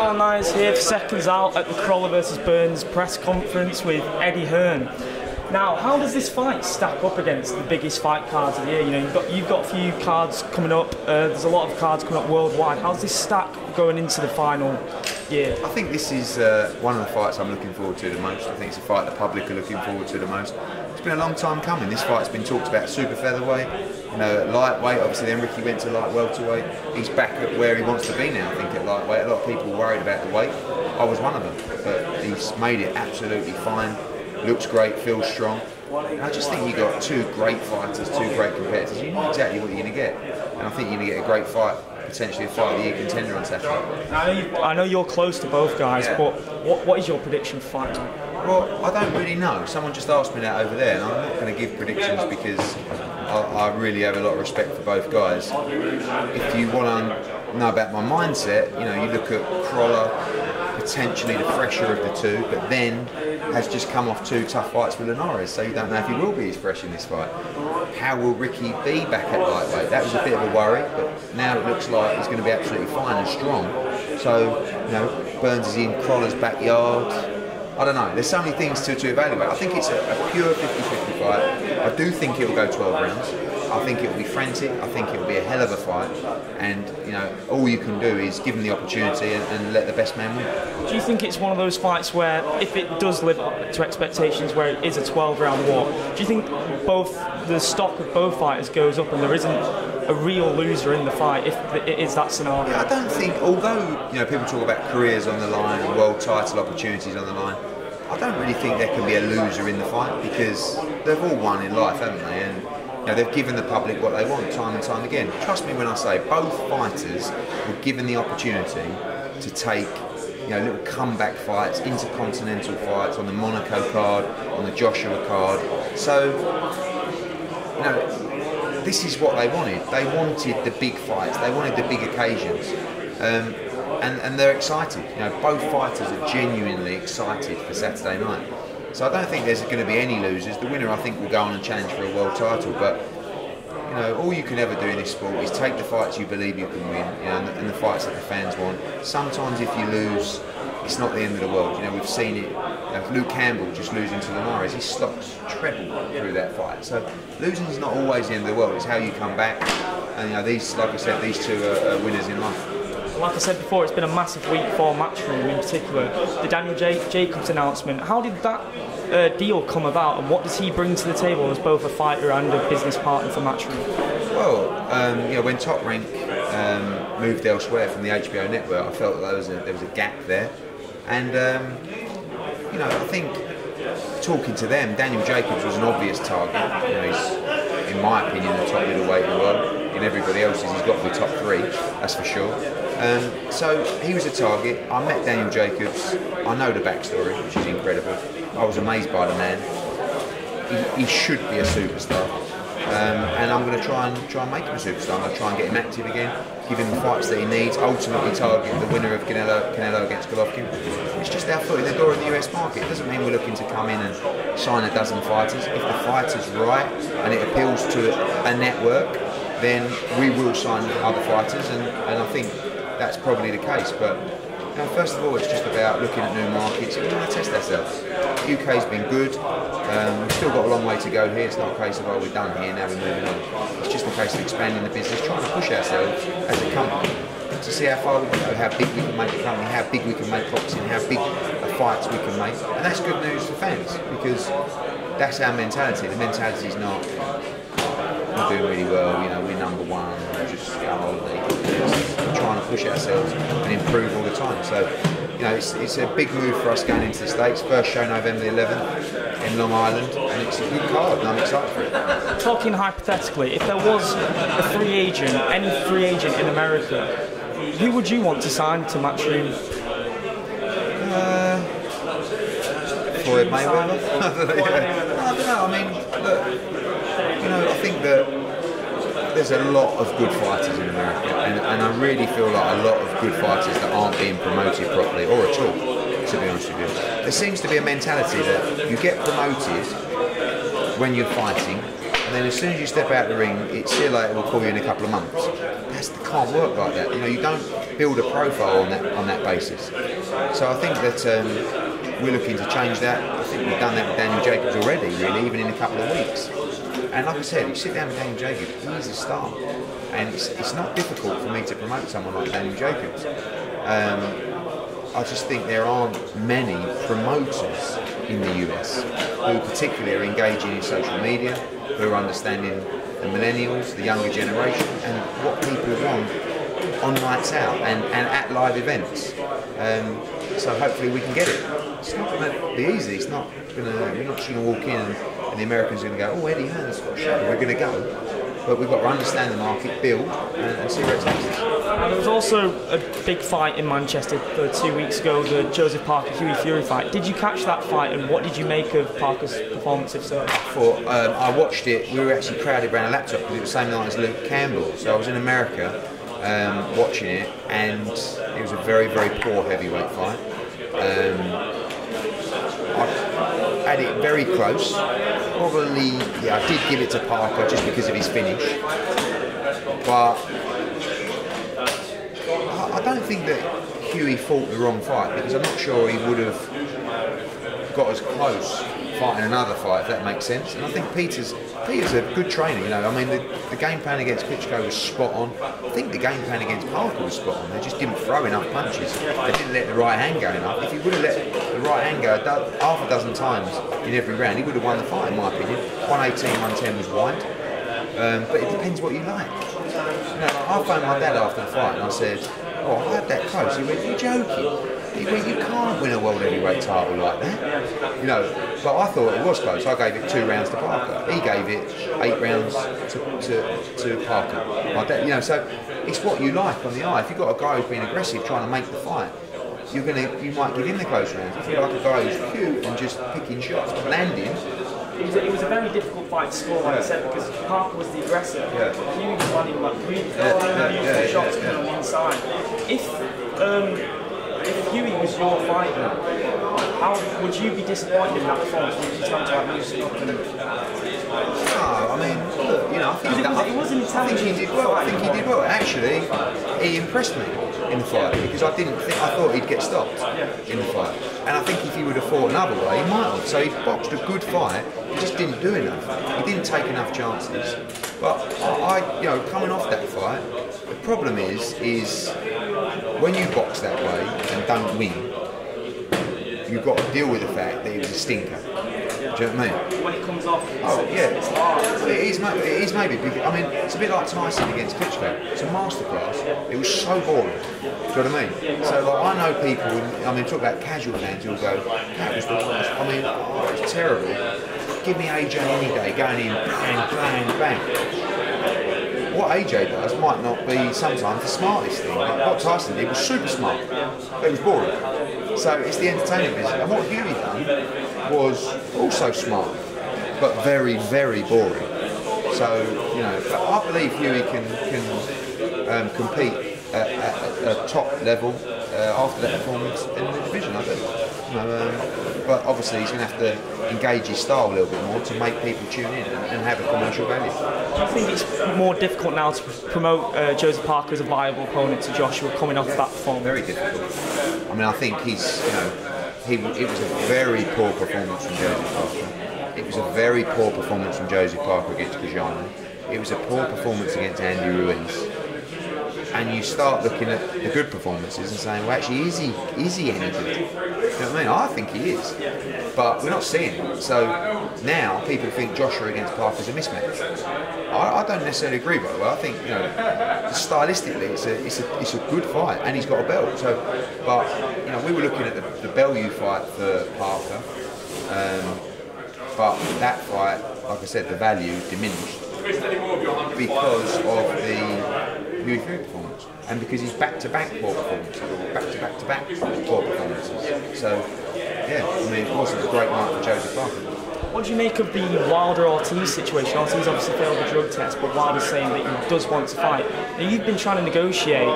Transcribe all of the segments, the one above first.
Alan Nyers here for Seconds Out at the Crolla vs Burns press conference with Eddie Hearn. Now, how does this fight stack up against the biggest fight cards of the year? You know, you've got a few cards coming up. There's a lot of cards coming up worldwide. How's this stack going into the final year? I think this is one of the fights I'm looking forward to the most. I think it's a fight the public are looking forward to the most. It's been a long time coming. This fight's been talked about super featherweight, you know, at lightweight. Obviously, then Ricky went to light welterweight. He's back at where he wants to be now. I think at lightweight. A lot of people were worried about the weight. I was one of them, but he's made it absolutely fine. Looks great, feels strong. And I just think you got two great fighters, two great competitors. You know exactly what you're going to get, and I think you're going to get a great fight, potentially a fight of the year contender on Saturday. I know you're close to both guys, yeah. But what is your prediction for fight night? Well, I don't really know. Someone just asked me that over there, and I'm not going to give predictions because I really have a lot of respect for both guys. If you want to know about my mindset, you know, you look at Crolla, potentially the fresher of the two, but then has just come off two tough fights with Linares, so you don't know if he will be as fresh in this fight. How will Ricky be back at lightweight? That was a bit of a worry, but now it looks like he's going to be absolutely fine and strong. So, you know, Burns is in Crolla's backyard. I don't know, there's so many things to evaluate. I think it's a pure 50-50 fight. I do think it will go 12 rounds. I think it will be frantic. I think it will be a hell of a fight. And, you know, all you can do is give him the opportunity and let the best man win. Do you think it's one of those fights where, if it does live up to expectations, where it is a 12-round war, do you think the stock of both fighters goes up and there isn't a real loser in the fight if it is that scenario? Yeah, I don't think, although, you know, people talk about careers on the line and world title opportunities on the line, I don't really think there can be a loser in the fight because they've all won in life, haven't they? And, you know, they've given the public what they want time and time again. Trust me when I say both fighters were given the opportunity to take, you know, little comeback fights, intercontinental fights on the Monaco card, on the Joshua card. So, you know, this is what they wanted. They wanted the big fights. They wanted the big occasions. And they're excited. You know, both fighters are genuinely excited for Saturday night. So I don't think there's going to be any losers. The winner, I think, will go on and challenge for a world title. But, you know, all you can ever do in this sport is take the fights you believe you can win, you know, and the fights that the fans want. Sometimes if you lose, it's not the end of the world. You know, we've seen it. You know, Luke Campbell just losing to Linares, his stocks trebled through that fight. So losing is not always the end of the world. It's how you come back. And, you know, these, like I said, these two are winners in life. Like I said before, it's been a massive week for Matchroom in particular. The Daniel Jacobs announcement, how did that deal come about and what does he bring to the table as both a fighter and a business partner for Matchroom? Well, you know, when Top Rank moved elsewhere from the HBO network, I felt that there was a gap there. And, you know, I think talking to them, Daniel Jacobs was an obvious target. You know, he's, in my opinion, the top middleweight in the world. In everybody else's, he's got to be top three, that's for sure. So he was a target. I met Daniel Jacobs. I know the backstory, which is incredible. I was amazed by the man. He should be a superstar, and I'm going to try and make him a superstar. I'm going to try and get him active again, give him the fights that he needs. Ultimately, target the winner of Canelo against Golovkin. It's just our foot in the door of the US market. It doesn't mean we're looking to come in and sign a dozen fighters. If the fighter's right and it appeals to a network, then we will sign other fighters, and I think that's probably the case. But, you know, first of all, it's just about looking at new markets. We want to test ourselves. The UK's been good. We've still got a long way to go here. It's not a case of, oh, we're done here, now we're moving on. It's just a case of expanding the business, trying to push ourselves as a company to see how far we can go, how big we can make the company, how big we can make boxing, how big fights we can make. And that's good news for fans because that's our mentality. The mentality is not, we're doing really well, you know, we're number one, we're just go on holiday. We're trying to push ourselves and improve all the time. So, you know, it's a big move for us going into the States. First show November the 11th in Long Island, and it's a good card, and I'm excited for it. Talking hypothetically, if there was a free agent, any free agent in America, who would you want to sign to Matchroom? Floyd Mayweather? I don't know, I mean, look, you know, I think that there's a lot of good fighters in America, and I really feel like a lot of good fighters that aren't being promoted properly, or at all, to be honest with you. There seems to be a mentality that you get promoted when you're fighting, and then as soon as you step out the ring, it's see you later, we'll call you in a couple of months. That can't work like that. You know, you don't build a profile on that basis. So I think that we're looking to change that. I think we've done that with Daniel Jacobs already, really, even in a couple of weeks. And like I said, you sit down with Daniel Jacobs, he's a star. And it's not difficult for me to promote someone like Daniel Jacobs. I just think there aren't many promoters in the US who particularly are engaging in social media, who are understanding the millennials, the younger generation, and what people want on nights out and at live events. So hopefully we can get it. It's not going to be easy. It's not going to. We're not just going to walk in and the Americans are going to go, oh, Eddie Hearn's got a show. We're going to go. But we've got to understand the market, build, and see where it takes us. And there was also a big fight in Manchester 2 weeks ago, the Joseph Parker-Hughie Fury fight. Did you catch that fight, and what did you make of Parker's performance, if so? I watched it. We were actually crowded around a laptop because it was the same night as Luke Campbell. So I was in America watching it, and it was a very, very poor heavyweight fight. I had it very close. Probably, yeah, I did give it to Parker just because of his finish. But I don't think that Hughie fought the wrong fight, because I'm not sure he would have got as close fighting another fight, if that makes sense. And I think Peter's a good trainer, you know. I mean, the game plan against Klitschko was spot on. I think the game plan against Parker was spot on. They just didn't throw enough punches. They didn't let the right hand go enough. If he would have let the right hand go half a dozen times in every round, he would have won the fight, in my opinion. 118, 110 was wide. But it depends what you like. You know, I phoned my dad after the fight and I said, oh, I had that close. He went, you're joking. He went, you can't win a world heavyweight title like that. You know, but I thought it was close. I gave it 2 rounds to Parker. He gave it 8 rounds to Parker. My dad, you know, so it's what you like on the eye. If you've got a guy who's been aggressive trying to make the fight, you might give him the close rounds. If you like a guy who's cute and just picking shots, but landing. It was a very difficult fight to score, like I said, because Parker was the aggressor. Yeah. Hughie was landing like beautiful shots coming on the inside. If Hughie was your fighter, how would you be disappointed in that performance? Would you stand to like loosen up and... No, I mean, look, you know, I think it was an intelligent he did well. I think he did well. Actually, he impressed me in the fight because I thought he'd get stopped in the fight. And I think if he would have fought another way, he might have. So he boxed a good fight. He just didn't do enough. He didn't take enough chances. But you know, coming off that fight, the problem is when you box that way and don't win, you've got to deal with the fact that he was a stinker. Do you know what I mean? When it comes off, it's hard. It is maybe. Because, I mean, it's a bit like Tyson against Klitschko. It's a masterclass. It was so boring. Do you know what I mean? So like, I know people, I mean, talk about casual fans who'll go, that was the worst. I mean, it's terrible. Give me AJ any day, going in, bang, bang. What AJ does might not be sometimes the smartest thing. Like what Tyson did was super smart, but it was boring. So it's the entertainment business. And what Hughie done was also smart, but very, very boring. So, you know, but I believe Hughie can compete at a top level after that performance in the division, I do. You know, but obviously he's going to have to engage his style a little bit more to make people tune in and have a commercial value. Do you think it's more difficult now to promote Joseph Parker as a viable opponent to Joshua coming off that performance? Very difficult. I mean, I think he's, you know, it was a very poor performance from Joseph Parker. It was a very poor performance from Joseph Parker against Cajano. It was a poor performance against Andy Ruiz. And you start looking at the good performances and saying, well, actually, is he any good? You know what I mean? I think he is, but we're not seeing it. So now people think Joshua against Parker is a mismatch. I don't necessarily agree, by the way. I think, you know, stylistically, it's a good fight, and he's got a belt. So, but you know, we were looking at the Bellew fight for Parker, but that fight, like I said, the value diminished because of the Hughie Fury performance, and because he's back-to-back poor performances, or back-to-back poor performances. So, yeah, I mean, of course, it was a great night for Joseph Parker. What do you make of the Wilder-Ortiz situation? Ortiz obviously failed the drug test, but Wilder's saying that he does want to fight. Now, you've been trying to negotiate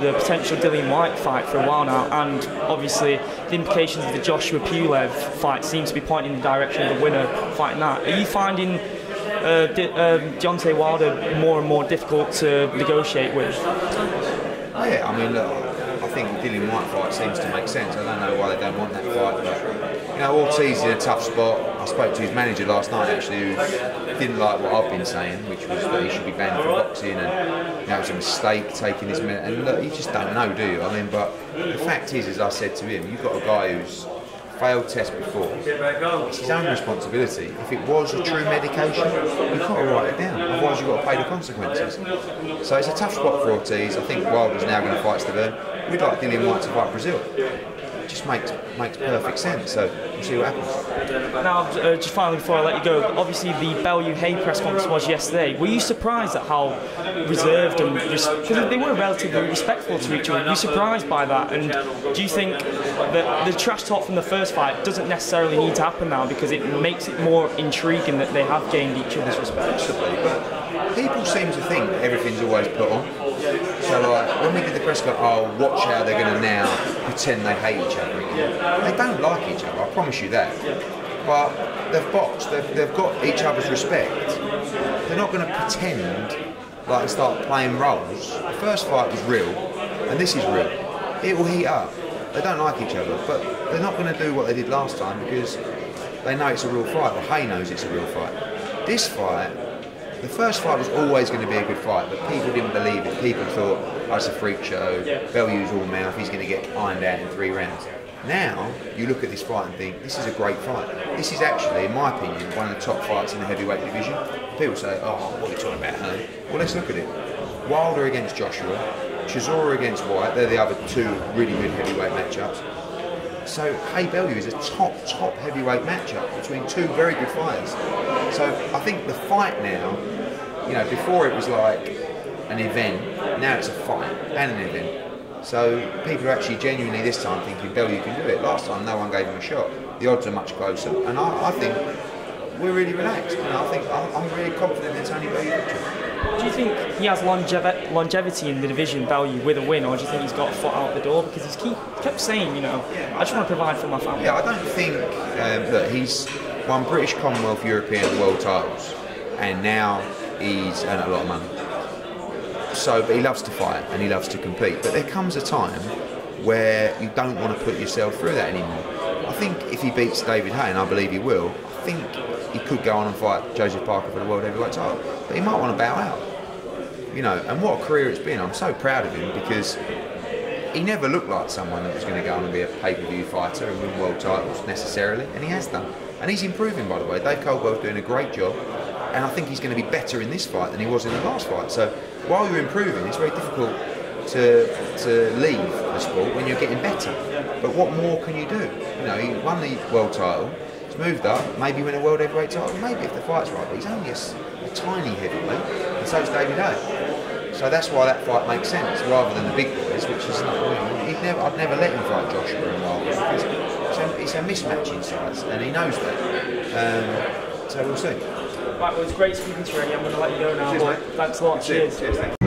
the potential Dillian Whyte fight for a while now, and obviously the implications of the Joshua Pulev fight seem to be pointing in the direction of the winner fighting that. Are you finding Deontay Wilder more and more difficult to negotiate with? Yeah, I mean, look, I think the Dillian Whyte fight seems to make sense. I don't know why they don't want that fight, but you know, Ortiz is in a tough spot. I spoke to his manager last night actually, who didn't like what I've been saying, which was that he should be banned from boxing, and it was a mistake taking this minute. And look, you just don't know, do you? I mean, but the fact is, as I said to him, you've got a guy who's failed tests before. It's his own responsibility. If it was a true medication, you've got to write it down. Otherwise, you've got to pay the consequences. So it's a tough spot for Ortiz. I think Wilder's now going to fight Stavern. We'd like Dillian Whyte to fight Brazil. It just makes perfect sense. So we'll see what happens. Now, just finally before I let you go, obviously the Bellew Haye press conference was yesterday. Were you surprised at how reserved and because they were relatively respectful to each other? Were you surprised by that? And do you think that the trash talk from the first fight doesn't necessarily need to happen now because it makes it more intriguing that they have gained each other's respect? Possibly, but people seem to think that everything's always put on. So like when we did the press conference, oh, watch how they're going to now pretend they hate each other again. They don't like each other, I promise you that. But they've boxed, they've got each other's respect. They're not going to pretend like and start playing roles. The first fight was real, and this is real. It will heat up. They don't like each other, but they're not going to do what they did last time because they know it's a real fight. Well, Haye knows it's a real fight. This fight, the first fight was always going to be a good fight, but people didn't believe it. People thought, oh, it's a freak show, Bellew's all mouth, he's going to get ironed out in 3 rounds. Now, you look at this fight and think, this is a great fight. This is actually, in my opinion, one of the top fights in the heavyweight division. People say, oh, what are you talking about, Hearn? Well, let's look at it. Wilder against Joshua, Chisora against Whyte, they're the other 2 really good heavyweight matchups. So Haye-Bellew is a top heavyweight matchup between 2 very good fighters. So I think the fight now, you know, before it was like an event, now it's a fight and an event. So people are actually genuinely this time thinking Bellew can do it. Last time no one gave him a shot. The odds are much closer, and I think we're really relaxed. You know, I think I'm really confident in Tony Bellew victory. Do you think he has longevity in the division, Bellew, with a win, or do you think he's got a foot out the door? Because he's kept saying, you know, I just want to provide for my family. Yeah, I don't think that he's won British, Commonwealth, European, and World titles, and now he's earned a lot of money. So, but he loves to fight and he loves to compete. But there comes a time where you don't want to put yourself through that anymore. I think if he beats David Haye, and I believe he will, I think he could go on and fight Joseph Parker for the World Heavyweight title. But he might want to bow out. You know, and what a career it's been. I'm so proud of him because he never looked like someone that was going to go on and be a pay-per-view fighter and win world titles necessarily, and he has done. And he's improving, by the way. Dave Coldwell's doing a great job, and I think he's going to be better in this fight than he was in the last fight. So while you're improving, it's very difficult to leave the sport when you're getting better. But what more can you do? You know, he won the world title, he's moved up, maybe win a world heavyweight title, maybe if the fight's right, but he's only a tiny heavyweight, and so is David Haye. So that's why that fight makes sense, rather than the big boys, which is not, I'd never let him fight Joshua and Wilder, because it's a mismatch in size, and he knows that. So we'll see. Right, well, it's great speaking to you, Eddie. I'm going to let you go now. Cheers, mate. Thanks a lot. Cheers. Cheers.